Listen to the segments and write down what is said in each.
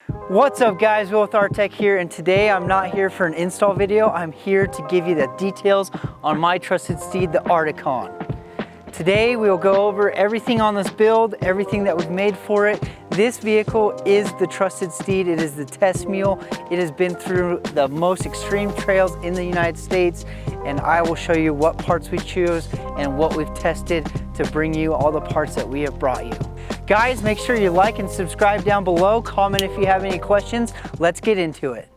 What's up guys, Will with Artec here, and today I'm not here for an install video. I'm here to give you the details on my trusted steed, the Artecon. Today we will go over everything on this build, everything that we've made for it. This vehicle is the trusted steed. It is the test mule. It has been through the most extreme trails in the United States, and I will show you what parts we choose and what we've tested to bring you all the parts that we have brought you. Guys, make sure you like and subscribe down below. Comment if you have any questions. Let's get into it.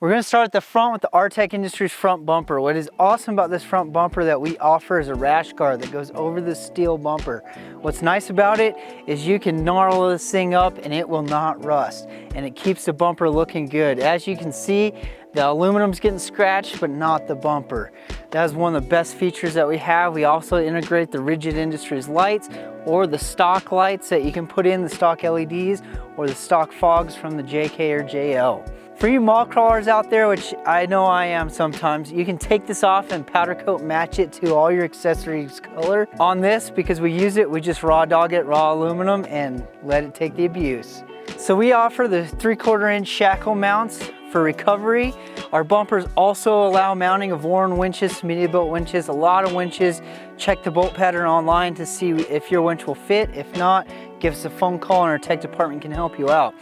We're going to start at the front with the Artec Industries front bumper. What is awesome about this front bumper that we offer is a rash guard that goes over the steel bumper. What's nice about it is you can gnarl this thing up and it will not rust, and it keeps the bumper looking good. As you can see, the aluminum's getting scratched, but not the bumper. That is one of the best features that we have. We also integrate the Reid Industries lights or the stock lights that you can put in, the stock LEDs or the stock fogs from the JK or JL. For you mall crawlers out there, which I know I am sometimes, you can take this off and powder coat match it to all your accessories color. On this, because we use it, we just raw dog it, raw aluminum, and let it take the abuse. So we offer the 3/4 inch shackle mounts for recovery. Our bumpers also allow mounting of worn winches, media built winches, a lot of winches. Check the bolt pattern online to see if your winch will fit. If not, give us a phone call and our tech department can help you out.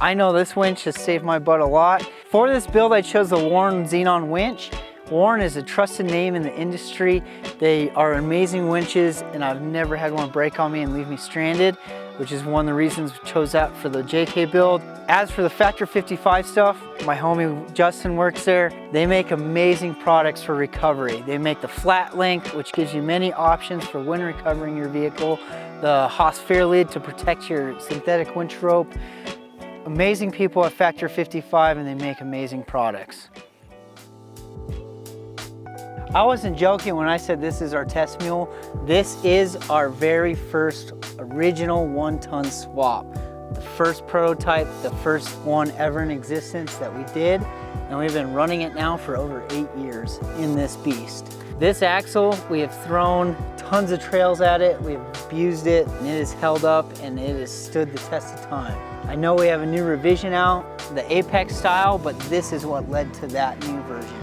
I know this winch has saved my butt a lot. For this build, I chose the Warren Xenon Winch. Warren is a trusted name in the industry. They are amazing winches, and I've never had one break on me and leave me stranded, which is one of the reasons we chose that for the JK build. As for the Factor 55 stuff, my homie Justin works there. They make amazing products for recovery. They make the flat link, which gives you many options for when recovering your vehicle, the Haas Fair Lid to protect your synthetic winch rope. Amazing people at Factor 55, and they make amazing products. I wasn't joking when I said this is our test mule. This is our very first original 1-ton swap. The first prototype, the first one ever in existence that we did, and we've been running it now for over 8 years in this beast. This axle, we have thrown tons of trails at it, we've abused it, and it has held up and it has stood the test of time. I know we have a new revision out, the Apex style, but this is what led to that new version.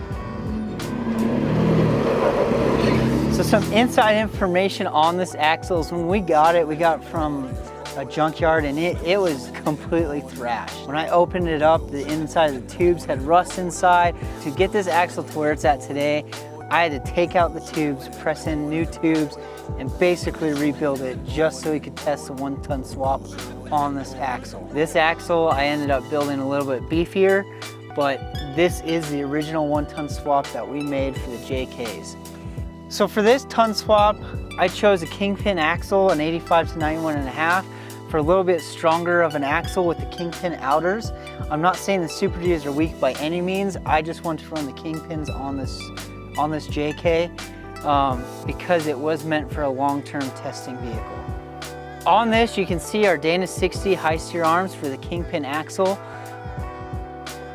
So some inside information on this axle is when we got it from a junkyard, and it was completely thrashed. When I opened it up, the inside of the tubes had rust inside. To get this axle to where it's at today, I had to take out the tubes, press in new tubes, and basically rebuild it just so we could test the 1-ton swap on this axle. This axle I ended up building a little bit beefier, but this is the original 1-ton swap that we made for the JKs. So for this ton swap, I chose a Kingpin axle, an 85 to 91.5, for a little bit stronger of an axle with the Kingpin outers. I'm not saying the Super Ds are weak by any means. I just want to run the Kingpins on this JK because it was meant for a long-term testing vehicle. On this, you can see our Dana 60 high steer arms for the Kingpin axle.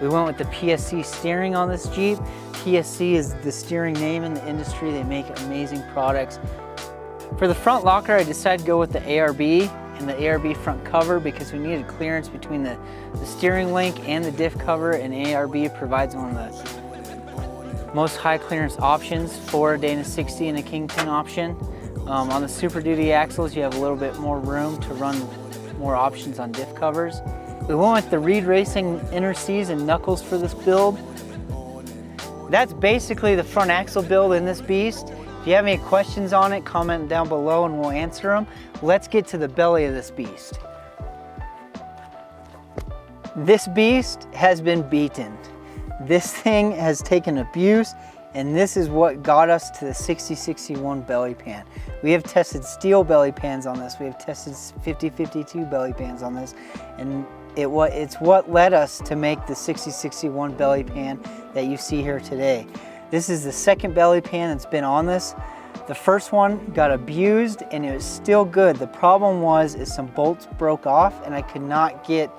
We went with the PSC Steering on this Jeep. PSC is the steering name in the industry. They make amazing products. For the front locker, I decided to go with the ARB and the ARB front cover because we needed clearance between the steering link and the diff cover, and ARB provides one of the most high clearance options for a Dana 60 and a Kingpin option. On the Super Duty axles, you have a little bit more room to run more options on diff covers. We went with the Reid Racing inner C's and knuckles for this build. That's basically the front axle build in this beast. If you have any questions on it, comment down below and we'll answer them. Let's get to the belly of this beast. This beast has been beaten. This thing has taken abuse. And this is what got us to the 6061 belly pan. We have tested steel belly pans on this. We have tested 5052 belly pans on this. And it's what led us to make the 6061 belly pan that you see here today. This is the second belly pan that's been on this. The first one got abused and it was still good. The problem is some bolts broke off and I could not get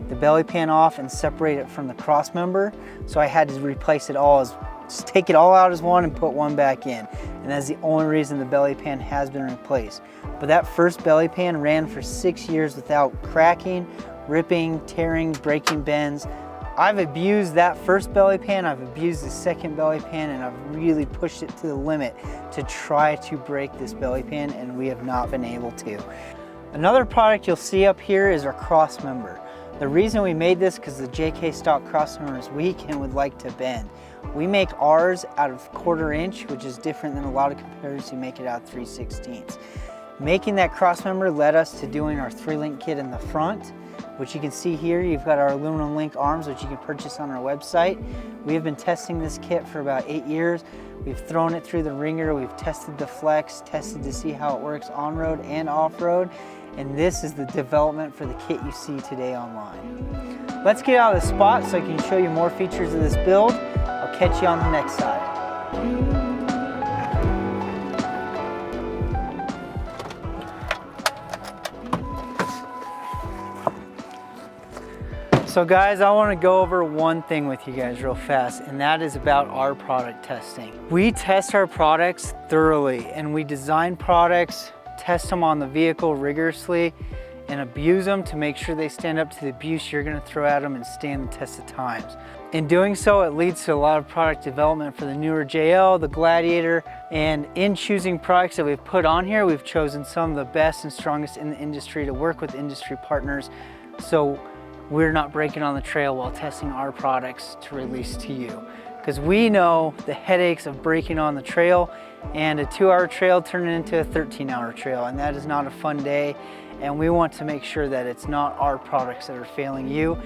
the belly pan off and separate it from the cross member. So I had to replace it all, just take it all out as one and put one back in. And that's the only reason the belly pan has been replaced. But that first belly pan ran for 6 years without cracking, ripping, tearing, breaking bends. I've abused that first belly pan, I've abused the second belly pan, and I've really pushed it to the limit to try to break this belly pan, and we have not been able to. Another product you'll see up here is our cross member. The reason we made this because the JK stock cross member is weak and would like to bend. We make ours out of 1/4 inch, which is different than a lot of competitors who make it out 3/16. Making that cross member led us to doing our 3-link kit in the front, which you can see here. You've got our aluminum link arms, which you can purchase on our website. We have been testing this kit for about 8 years. We've thrown it through the ringer, we've tested the flex, tested to see how it works on-road and off-road, and this is the development for the kit you see today online. Let's get out of the spot so I can show you more features of this build. I'll catch you on the next side. So guys, I want to go over one thing with you guys real fast, and that is about our product testing. We test our products thoroughly, and we design products, test them on the vehicle rigorously, and abuse them to make sure they stand up to the abuse you're going to throw at them and stand the test of times. In doing so, it leads to a lot of product development for the newer JL, the Gladiator, and in choosing products that we've put on here, we've chosen some of the best and strongest in the industry to work with industry partners, so we're not breaking on the trail while testing our products to release to you. Because we know the headaches of breaking on the trail, and a 2-hour trail turning into a 13-hour trail, and that is not a fun day, and we want to make sure that it's not our products that are failing you,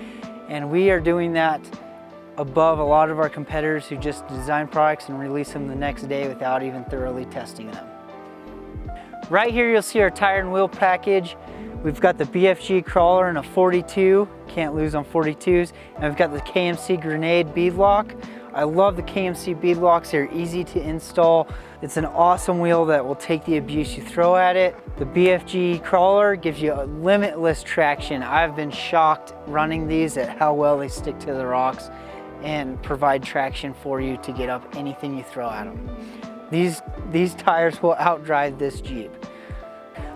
and we are doing that above a lot of our competitors who just design products and release them the next day without even thoroughly testing them. Right here you'll see our tire and wheel package. We've got the BFG Krawler in a 42, can't lose on 42s, and we've got the KMC Grenade bead lock. I love the KMC bead locks, they're easy to install. It's an awesome wheel that will take the abuse you throw at it. The BFG Krawler gives you a limitless traction. I've been shocked running these at how well they stick to the rocks and provide traction for you to get up anything you throw at them. These tires will outdrive this Jeep.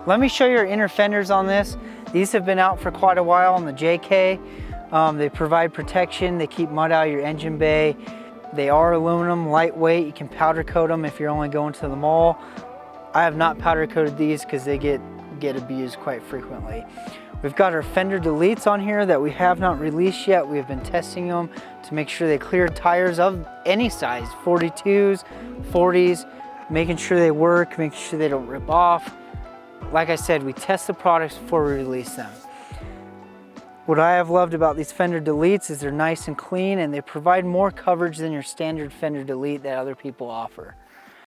Let me show you our inner fenders on this. These have been out for quite a while on the JK. They provide protection, they keep mud out of your engine bay. They are aluminum, lightweight, you can powder coat them if you're only going to the mall. I have not powder coated these because they get abused quite frequently. We've got our Fender Deletes on here that we have not released yet. We've been testing them to make sure they clear tires of any size, 42s, 40s, making sure they work, making sure they don't rip off. Like I said, we test the products before we release them. What I have loved about these Fender Deletes is they're nice and clean, and they provide more coverage than your standard Fender Delete that other people offer.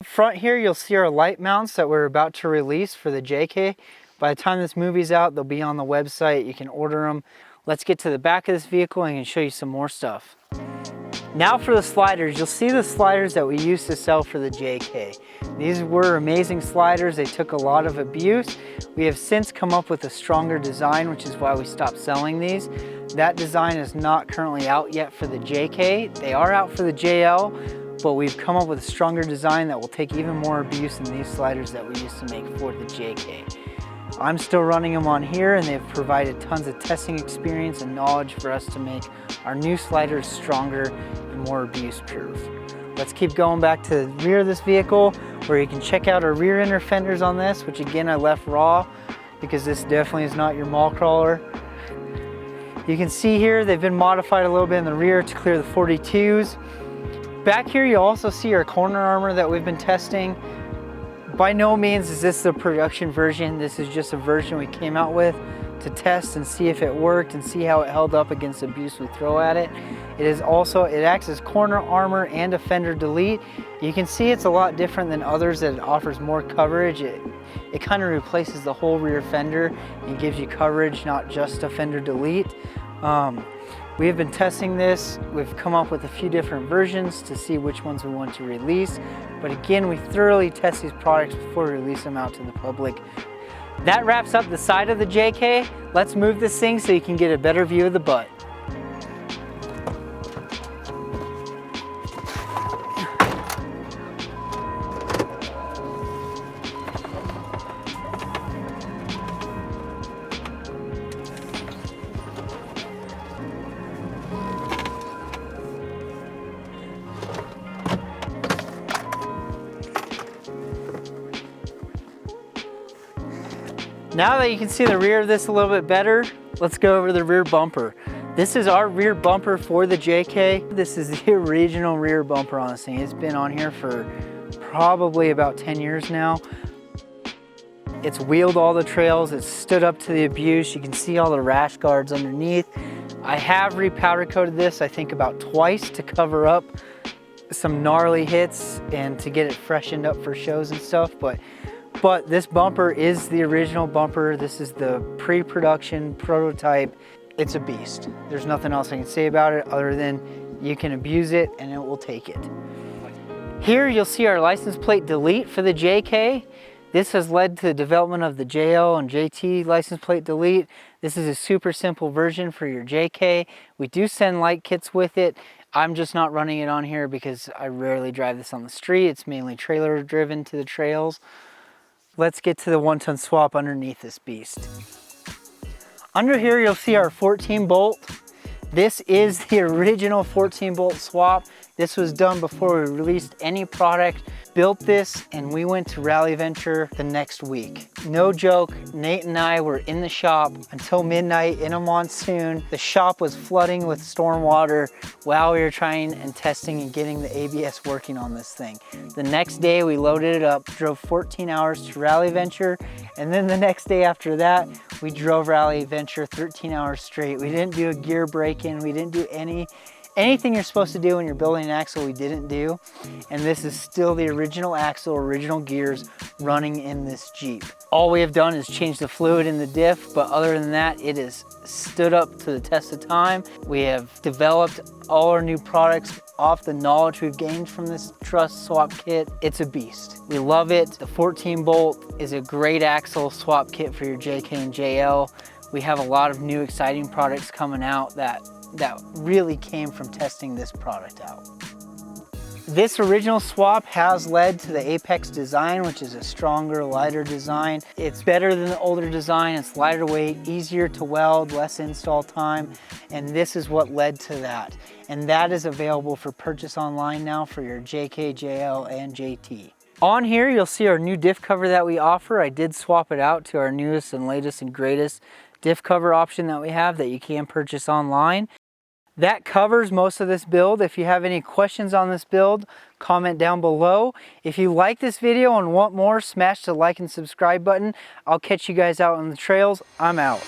Front here you'll see our light mounts that we're about to release for the JK. By the time this movie's out, they'll be on the website, you can order them. Let's get to the back of this vehicle and I can show you some more stuff. Now for the sliders, you'll see the sliders that we used to sell for the JK. These were amazing sliders, they took a lot of abuse. We have since come up with a stronger design, which is why we stopped selling these. That design is not currently out yet for the JK. They are out for the JL, but we've come up with a stronger design that will take even more abuse than these sliders that we used to make for the JK. I'm still running them on here, and they've provided tons of testing experience and knowledge for us to make our new sliders stronger and more abuse proof. Let's keep going back to the rear of this vehicle, where you can check out our rear inner fenders on this, which again I left raw because this definitely is not your mall crawler. You can see here they've been modified a little bit in the rear to clear the 42s. Back here you also see our corner armor that we've been testing. By no means is this the production version, this is just a version we came out with to test and see if it worked and see how it held up against the abuse we throw at it. It acts as corner armor and a fender delete. You can see it's a lot different than others, that it offers more coverage. It kind of replaces the whole rear fender and gives you coverage, not just a fender delete. We have been testing this. We've come up with a few different versions to see which ones we want to release. But again, we thoroughly test these products before we release them out to the public. That wraps up the side of the JK. Let's move this thing so you can get a better view of the butt. Now that you can see the rear of this a little bit better, let's go over the rear bumper. This is our rear bumper for the JK. This is the original rear bumper on this thing. It's been on here for probably about 10 years now. It's wheeled all the trails. It's stood up to the abuse. You can see all the rash guards underneath. I have repowder coated this, I think about twice, to cover up some gnarly hits and to get it freshened up for shows and stuff. But this bumper is the original bumper. This is the pre-production prototype. It's a beast. There's nothing else I can say about it other than you can abuse it and it will take it. Here you'll see our license plate delete for the JK. This has led to the development of the JL and JT license plate delete. This is a super simple version for your JK. We do send light kits with it. I'm just not running it on here because I rarely drive this on the street. It's mainly trailer driven to the trails. Let's get to the 1-ton swap underneath this beast. Under here you'll see our 14 bolt. This is the original 14 bolt swap. This was done before we released any product. Built this and we went to Rally Venture the next week. No joke, Nate and I were in the shop until midnight in a monsoon. The shop was flooding with storm water while we were trying and testing and getting the ABS working on this thing. The next day we loaded it up, drove 14 hours to Rally Venture, and then the next day after that we drove Rally Venture 13 hours straight. We didn't do a gear break-in, we didn't do anything you're supposed to do when you're building an axle, we didn't do. And this is still the original axle, original gears running in this Jeep. All we have done is change the fluid in the diff, but other than that, it has stood up to the test of time. We have developed all our new products off the knowledge we've gained from this Truss swap kit. It's a beast. We love it. The 14 bolt is a great axle swap kit for your JK and JL. We have a lot of new exciting products coming out that really came from testing this product out. This original swap has led to the Apex design, which is a stronger, lighter design. It's better than the older design. It's lighter weight, easier to weld, less install time, and this is what led to that. And that is available for purchase online now for your JK, JL, and JT. On here, you'll see our new diff cover that we offer. I did swap it out to our newest and latest and greatest diff cover option that we have that you can purchase online. That covers most of this build. If you have any questions on this build, comment down below. If you like this video and want more, smash the like and subscribe button. I'll catch you guys out on the trails. I'm out.